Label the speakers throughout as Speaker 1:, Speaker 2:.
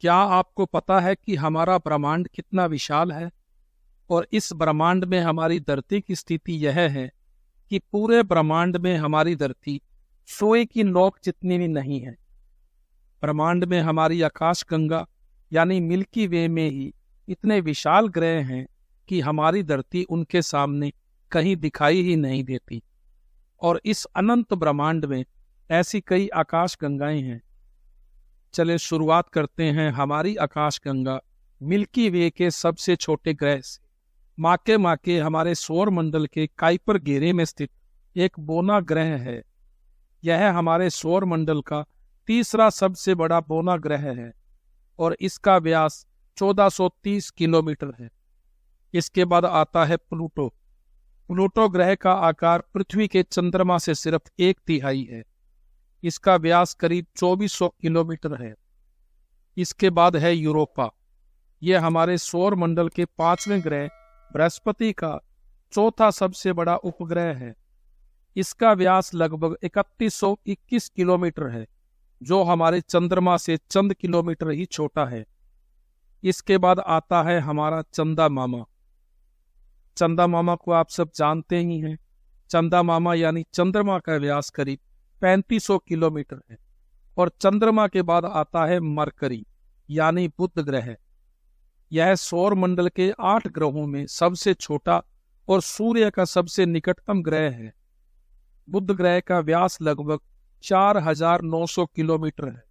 Speaker 1: क्या आपको पता है कि हमारा ब्रह्मांड कितना विशाल है? और इस ब्रह्मांड में हमारी धरती की स्थिति यह है कि पूरे ब्रह्मांड में हमारी धरती सोए की नोक जितनी भी नहीं है। ब्रह्मांड में हमारी आकाशगंगा यानी मिल्की वे में ही इतने विशाल ग्रह हैं कि हमारी धरती उनके सामने कहीं दिखाई ही नहीं देती। और इस अनंत ब्रह्मांड में ऐसी कई आकाशगंगाएं हैं। चले शुरुआत करते हैं हमारी आकाशगंगा मिल्की वे के सबसे छोटे ग्रह से। माके हमारे सौर मंडल के काइपर घेरे में स्थित एक बोना ग्रह है। यह हमारे सौर मंडल का तीसरा सबसे बड़ा बोना ग्रह है और इसका व्यास 1430 किलोमीटर है। इसके बाद आता है प्लूटो। प्लूटो ग्रह का आकार पृथ्वी के चंद्रमा से सिर्फ 1/3 है। इसका व्यास करीब 2400 किलोमीटर है। इसके बाद है यूरोपा। यह हमारे सौर मंडल के 5वें ग्रह बृहस्पति का चौथा सबसे बड़ा उपग्रह है। इसका व्यास लगभग 3121 किलोमीटर है, जो हमारे चंद्रमा से चंद किलोमीटर ही छोटा है। इसके बाद आता है हमारा चंदा मामा। चंदा मामा को आप सब जानते ही हैं। चंदा मामा यानी चंद्रमा का व्यास करीब 3500 किलोमीटर है। और चंद्रमा के बाद आता है मरकरी यानी बुध ग्रह। यह सौर मंडल के 8 ग्रहों में सबसे छोटा और सूर्य का सबसे निकटतम ग्रह है। बुध ग्रह का व्यास लगभग 4900 किलोमीटर है।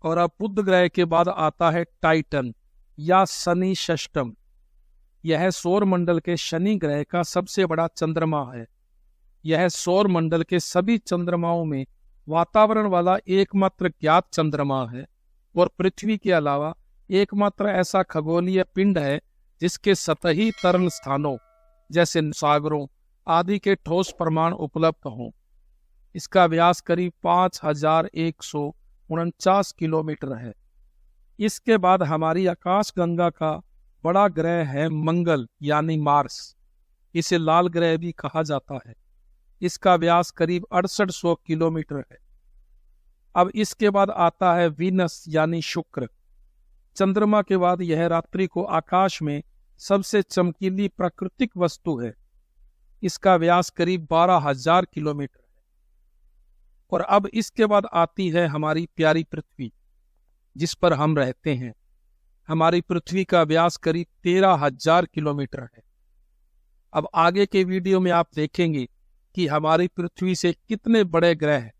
Speaker 1: और अब बुध ग्रह के बाद आता है टाइटन या शनि षष्टम। यह सौर मंडल के शनि ग्रह का सबसे बड़ा चंद्रमा है। यह सौर मंडल के सभी चंद्रमाओं में वातावरण वाला एकमात्र ज्ञात चंद्रमा है और पृथ्वी के अलावा एकमात्र ऐसा खगोलीय पिंड है जिसके सतही तरल स्थानों जैसे सागरों आदि के ठोस प्रमाण उपलब्ध हों। इसका व्यास करीब 5149 किलोमीटर है। इसके बाद हमारी आकाशगंगा का बड़ा ग्रह है मंगल यानी मार्स। इसे लाल ग्रह भी कहा जाता है। इसका व्यास करीब 6800 किलोमीटर है। अब इसके बाद आता है वीनस यानी शुक्र। चंद्रमा के बाद यह रात्रि को आकाश में सबसे चमकीली प्राकृतिक वस्तु है। इसका व्यास करीब 12,000 किलोमीटर है। और अब इसके बाद आती है हमारी प्यारी पृथ्वी, जिस पर हम रहते हैं। हमारी पृथ्वी का व्यास करीब 13,000 किलोमीटर है। अब आगे के वीडियो में आप देखेंगे कि हमारी पृथ्वी से कितने बड़े ग्रह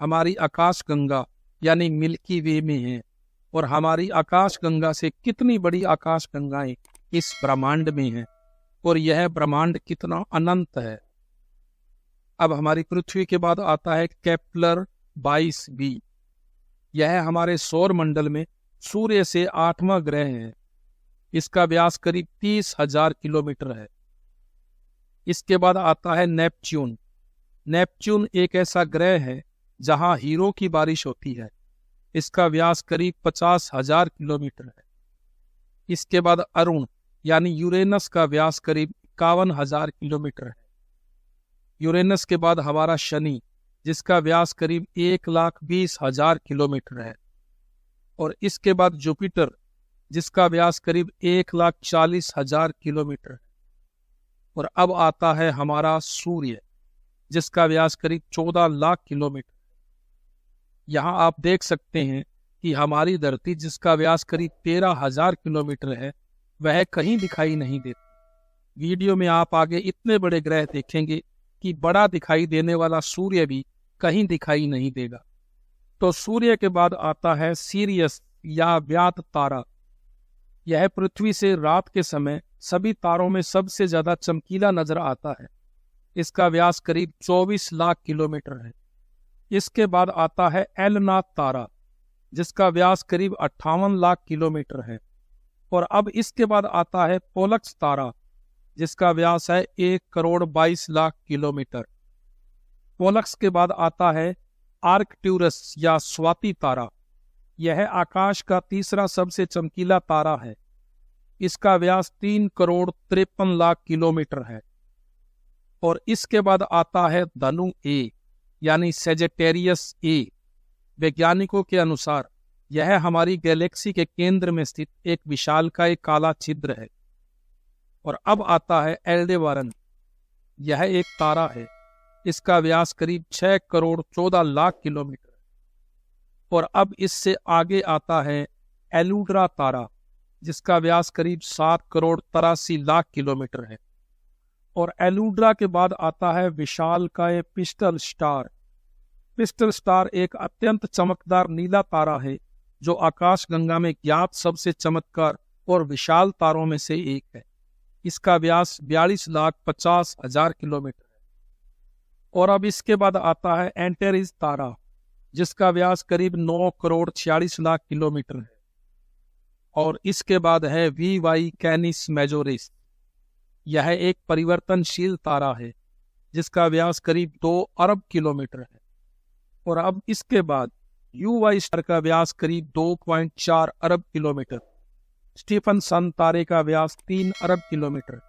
Speaker 1: हमारी आकाशगंगा यानी मिल्की वे में हैं और हमारी आकाशगंगा से कितनी बड़ी आकाशगंगाएं इस ब्रह्मांड में हैं और यह ब्रह्मांड कितना अनंत है। अब हमारी पृथ्वी के बाद आता है केपलर 22b। यह हमारे सौर मंडल में सूर्य से 8वां ग्रह है। इसका व्यास करीब 30,000 किलोमीटर है। इसके बाद आता है नेपच्यून। नेपच्यून एक ऐसा ग्रह है जहां हीरो की बारिश होती है। इसका व्यास करीब 50,000 किलोमीटर है। इसके बाद अरुण यानी यूरेनस का व्यास करीब 51,000 किलोमीटर है। यूरेनस के बाद हमारा शनि, जिसका व्यास करीब 1,20,000 किलोमीटर है। और इसके बाद जुपिटर, जिसका व्यास करीब 1,40,000 किलोमीटर है। और अब आता है हमारा सूर्य, जिसका व्यास करीब 14 लाख किलोमीटर। यहाँ आप देख सकते हैं कि हमारी धरती, जिसका व्यास करीब 13,000 किलोमीटर है, वह कहीं दिखाई नहीं देती। वीडियो में आप आगे इतने बड़े ग्रह देखेंगे कि बड़ा दिखाई देने वाला सूर्य भी कहीं दिखाई नहीं देगा। तो सूर्य के बाद आता है सीरियस या व्यात तारा। यह पृथ्वी से रात के समय सभी तारों में सबसे ज्यादा चमकीला नजर आता है। इसका व्यास करीब 24 लाख किलोमीटर है। इसके बाद आता है एलनाथ तारा, जिसका व्यास करीब 58 लाख किलोमीटर है। और अब इसके बाद आता है पोलक्स तारा, जिसका व्यास है 1,22,00,000 किलोमीटर। पोलक्स के बाद आता है आर्कट्यूरस या स्वाति तारा। यह आकाश का तीसरा सबसे चमकीला तारा है। इसका व्यास 3,53,00,000 किलोमीटर है। और इसके बाद आता है धनु ए यानी सेजिटेरियस ए। वैज्ञानिकों के अनुसार यह हमारी गैलेक्सी के केंद्र में स्थित एक विशालकाय काला छिद्र है। और अब आता है एल्डेबारन। यह एक तारा है। इसका व्यास करीब 6 करोड़ 14 लाख किलोमीटर है। और अब इससे आगे आता है एलुड्रा तारा, जिसका व्यास करीब 7 करोड़ 83 लाख किलोमीटर है। और एलुड्रा के बाद आता है विशालकाय पिस्टल स्टार। पिस्टल स्टार एक अत्यंत चमकदार नीला तारा है जो आकाशगंगा में ज्ञात सबसे चमत्कार और विशाल तारों में से एक है। इसका व्यास 42,50,000 किलोमीटर है। और अब इसके बाद आता है एंटेरिस तारा, जिसका व्यास करीब 9 करोड़ 46 लाख किलोमीटर है। और इसके बाद है वी कैनिस मेजोरिस। यह एक परिवर्तनशील तारा है जिसका व्यास करीब 2 अरब किलोमीटर है। और अब इसके बाद यूवाई स्टार का व्यास करीब 2.4 अरब किलोमीटर। स्टीफनसन तारे का व्यास 3 अरब किलोमीटर।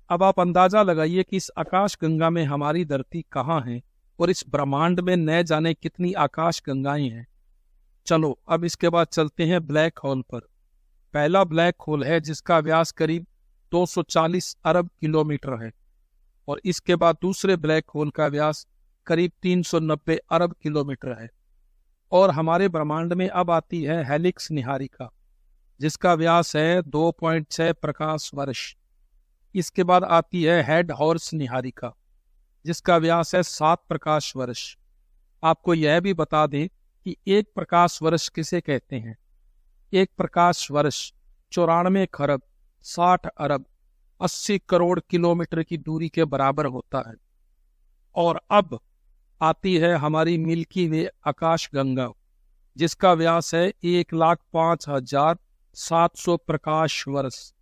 Speaker 1: अब आप अंदाजा लगाइए कि इस आकाशगंगा में हमारी धरती कहाँ है और इस ब्रह्मांड में न जाने कितनी आकाशगंगाएं हैं। चलो अब इसके बाद चलते हैं ब्लैक होल पर। पहला ब्लैक होल है जिसका व्यास करीब 240 अरब किलोमीटर है। और इसके बाद दूसरे ब्लैक होल का व्यास करीब 390 अरब किलोमीटर है। और हमारे ब्रह्मांड में अब आती है हेलिक्स निहारिका, जिसका व्यास है 2.6 प्रकाश वर्ष। इसके बाद आती है हेड हॉर्स निहारिका, जिसका व्यास है 7 प्रकाश वर्ष। आपको यह भी बता दें कि 1 प्रकाश वर्ष किसे कहते हैं। 1 प्रकाश वर्ष 94 खरब 60 अरब 80 करोड़ किलोमीटर की दूरी के बराबर होता है। और अब आती है हमारी मिल्की वे आकाशगंगा, जिसका व्यास है 1,05,700 प्रकाश वर्ष।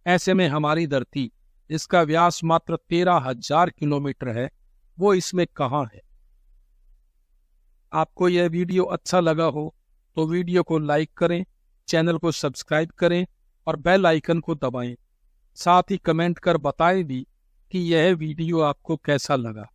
Speaker 1: ऐसे में हमारी धरती, जिसका व्यास मात्र 13,000 किलोमीटर है, वो इसमें कहाँ है। आपको यह वीडियो अच्छा लगा हो तो वीडियो को लाइक करें, चैनल को सब्सक्राइब करें और बेल आइकन को दबाएं। साथ ही कमेंट कर बताएं भी कि यह वीडियो आपको कैसा लगा।